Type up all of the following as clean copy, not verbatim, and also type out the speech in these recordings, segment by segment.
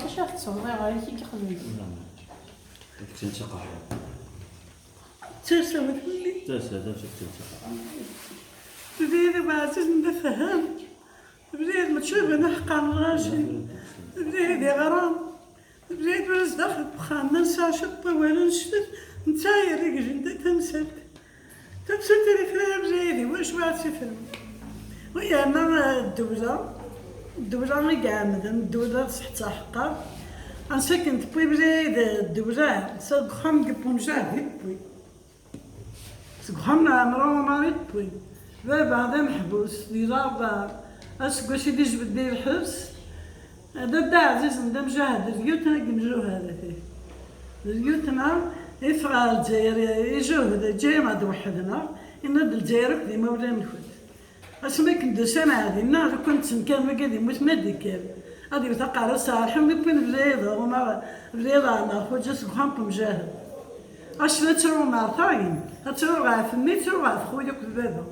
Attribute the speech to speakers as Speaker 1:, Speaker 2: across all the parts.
Speaker 1: شافت صغير عليك كي خدمت
Speaker 2: تنتقى
Speaker 3: تسوت لي
Speaker 2: تنتقى
Speaker 3: بديت ما عرفتش نفهم بديت ما تشوف انا حقان راسي بديت غرام بديت وانا داخل بخان ما نساش الطوال نشفت نتايا رجل انت تمسك لي فيها بزيدي واش واحد تفهم ويا انا الدوزة مي قامد الدوزة حتى حقا انا سكنت بوي بزيد الدوزة سقخم قبون جاهد بوي سقخم عمرو ماريت بوي بعد محبوس دي رابع اسكو سيدي جبد لي الحبس دا عزيز ندا مجاهد الريوتنا كنجو هذا فيه الريوتنا يفغى الجزائر يجوهد جاي ما وحدنا إن الجزائر ديما ولا نفوت اسمع كندو سنة هذه النار كنت كان مقادي موت مديكال هذه بتقع صالح ويكون بليضة وما بليضة أنا خوجا سبحانكم مجاهد أشنا ترو معطاين ترو غا في الميت ترو غا في خويا كبابا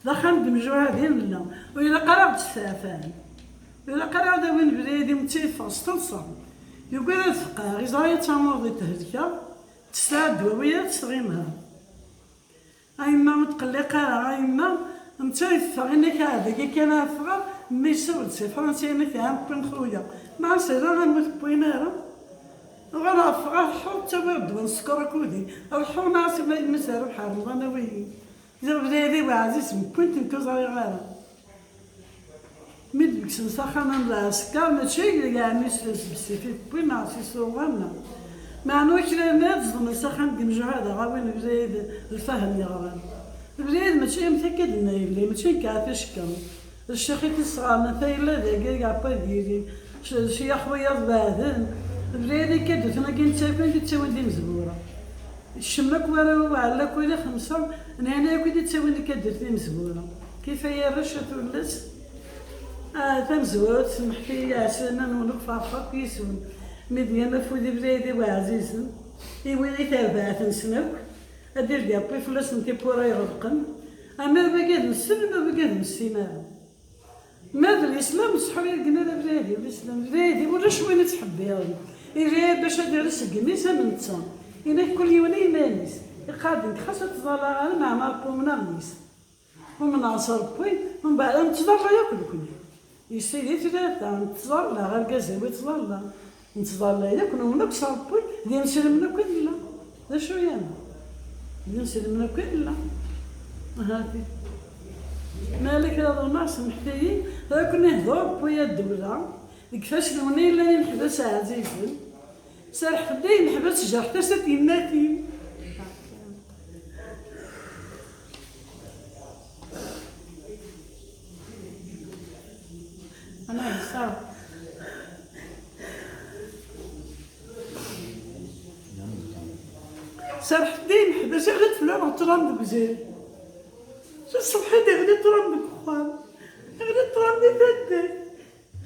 Speaker 3: دخلت مجوعة ديالنا وإلا قربت السافان وإلا قربت وين بلادي متيفة استنصر يقول الفقه غيزايا تاموضي تهلكا تستعد ويا تسغيمها أيما متقلقة أيما متيفة غينك هذا كي كان أفغا مي سولت سي فرنسي أنا كان بين خويا مع سيرا غنموت بوينارا غنفغا الحوت تبرد ونسكر كودي الحو ناسي ما يمسها بحال أنا ويلي إذا بلادي وعزيز كنت نكوزاري غارة ميدك سنسخنا نلا سكر ماشي كاع ميسلس بسيفي بوي ناسي صوغنا معنو كلامات زدنا سخن كنجو هذا غاوين بزايد الفهم يا غرام بزايد ماشي متأكد إنه يبلي ماشي كافيش كم الشيخيت الصغار مثلا ذا كاع با ديري شي خويا بعدين بزايد كدوتنا كنتسافن كتساوي دي مزبورة الشمك ورا وعلى كل خمسة أنا كنت تساوي لي كدير دي مزبورة كيف هي رشة ولس تمزوت سمحتي عشان نوقف عفاك يسون مدينة فودي بلادي وعزيزن يولي تابعات نسنوك أدير دي أبي فلاس نتي بورا يغلقن أما بقاد نسن ما بقاد نسينا ماذا الإسلام صحابي قلنا بلادي الإسلام بلادي ولا شوي نتحب ياضي إذا باش أدير سقميسة من تصام إنا كل يوم يمانيس يقادن خاصة تظلع أنا مع ماركو من النيس ومن عصر بوي من بعد نتظلع ياكل كل يسيدي ثلاثة نتظلع غير كازاوي تظلع نتظلع ياكل ونكسر بوي دي نسلمنا كلنا ذا شو يعني دي نسلمنا كلنا هادي مالك هذا الناس محتاجين كنا نهضر بويا الدولة كيفاش لوني اللي نحبس عزيزي سارح خدي نحبس جرح حتى سات يماتي
Speaker 1: أنا صار
Speaker 3: سارح خدي نحبس غير فلان وطرام بزاف شو الصبح دي غدي طرام بكخوان غدي طرام ببدل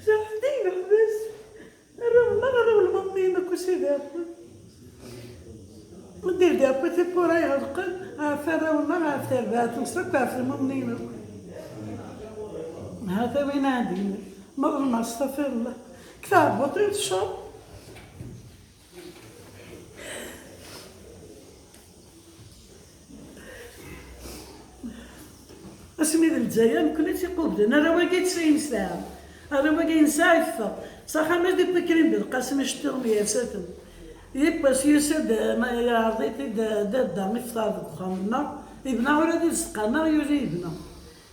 Speaker 3: سارح خدي نحبس مرة والمامي ما كوشي دابا ودير دابا تيبورا يغلقن عافانا والله ما عرفت البات نصرك عرفت المامي هذا وين عندي مرة ما استغفر الله كتاب بطيء الشر اسمي الجزائر كنا تيقول انا راه واقي 90 ساعة أنا باقي نساعفة صح ما دي بكرين بالقسم اشتغل يا ساتم يبقى يسد ما يعرضيتي دا مفطار بخامنا ابنا ولا دي سقانا يجي ابنا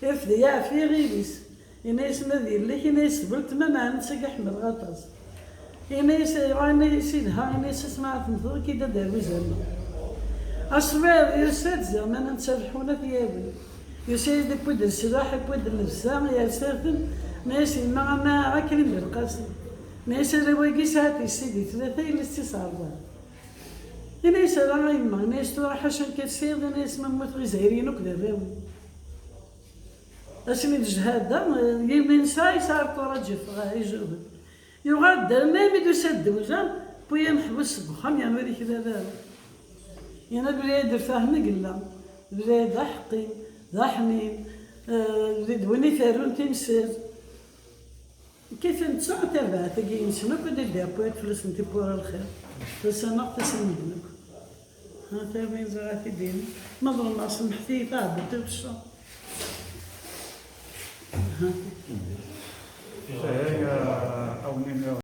Speaker 3: يفدي يعفي غيبيس يناس مدير لك يناس بلت ما نسق احمد غطاس يناس يدها يناس سمعت نثور كي دا داوي زعما أصبر يسد زعما نتسرحونا ثيابي يسيد بود السلاح بود النفسان يا ساتم ماشي ما عاكلين بالقاسم ماشي رواقي ساعتي سيدي ثلاثة إلى استصعبان ناس راه يما ناس راح عشان كتسير ناس مموت غير زايرين وكذا فاهم اسمي الجهاد دا يمين ساي صار كورجف غا يجوب يغاد ما بيدو سد وزان بويا محبوس بخام يا مري كذا دابا يانا بلاد فاهمه قلا بلاد حقي ذا حنين بلاد وني فارون تمسر كيف نتسع تابع تجي نسمك ودي اللي بويت فلوس نتي بورا الخير بس انا تسمى منك ها تابعين زغاتي دين نظر ما سمحتي تعب تبصر ها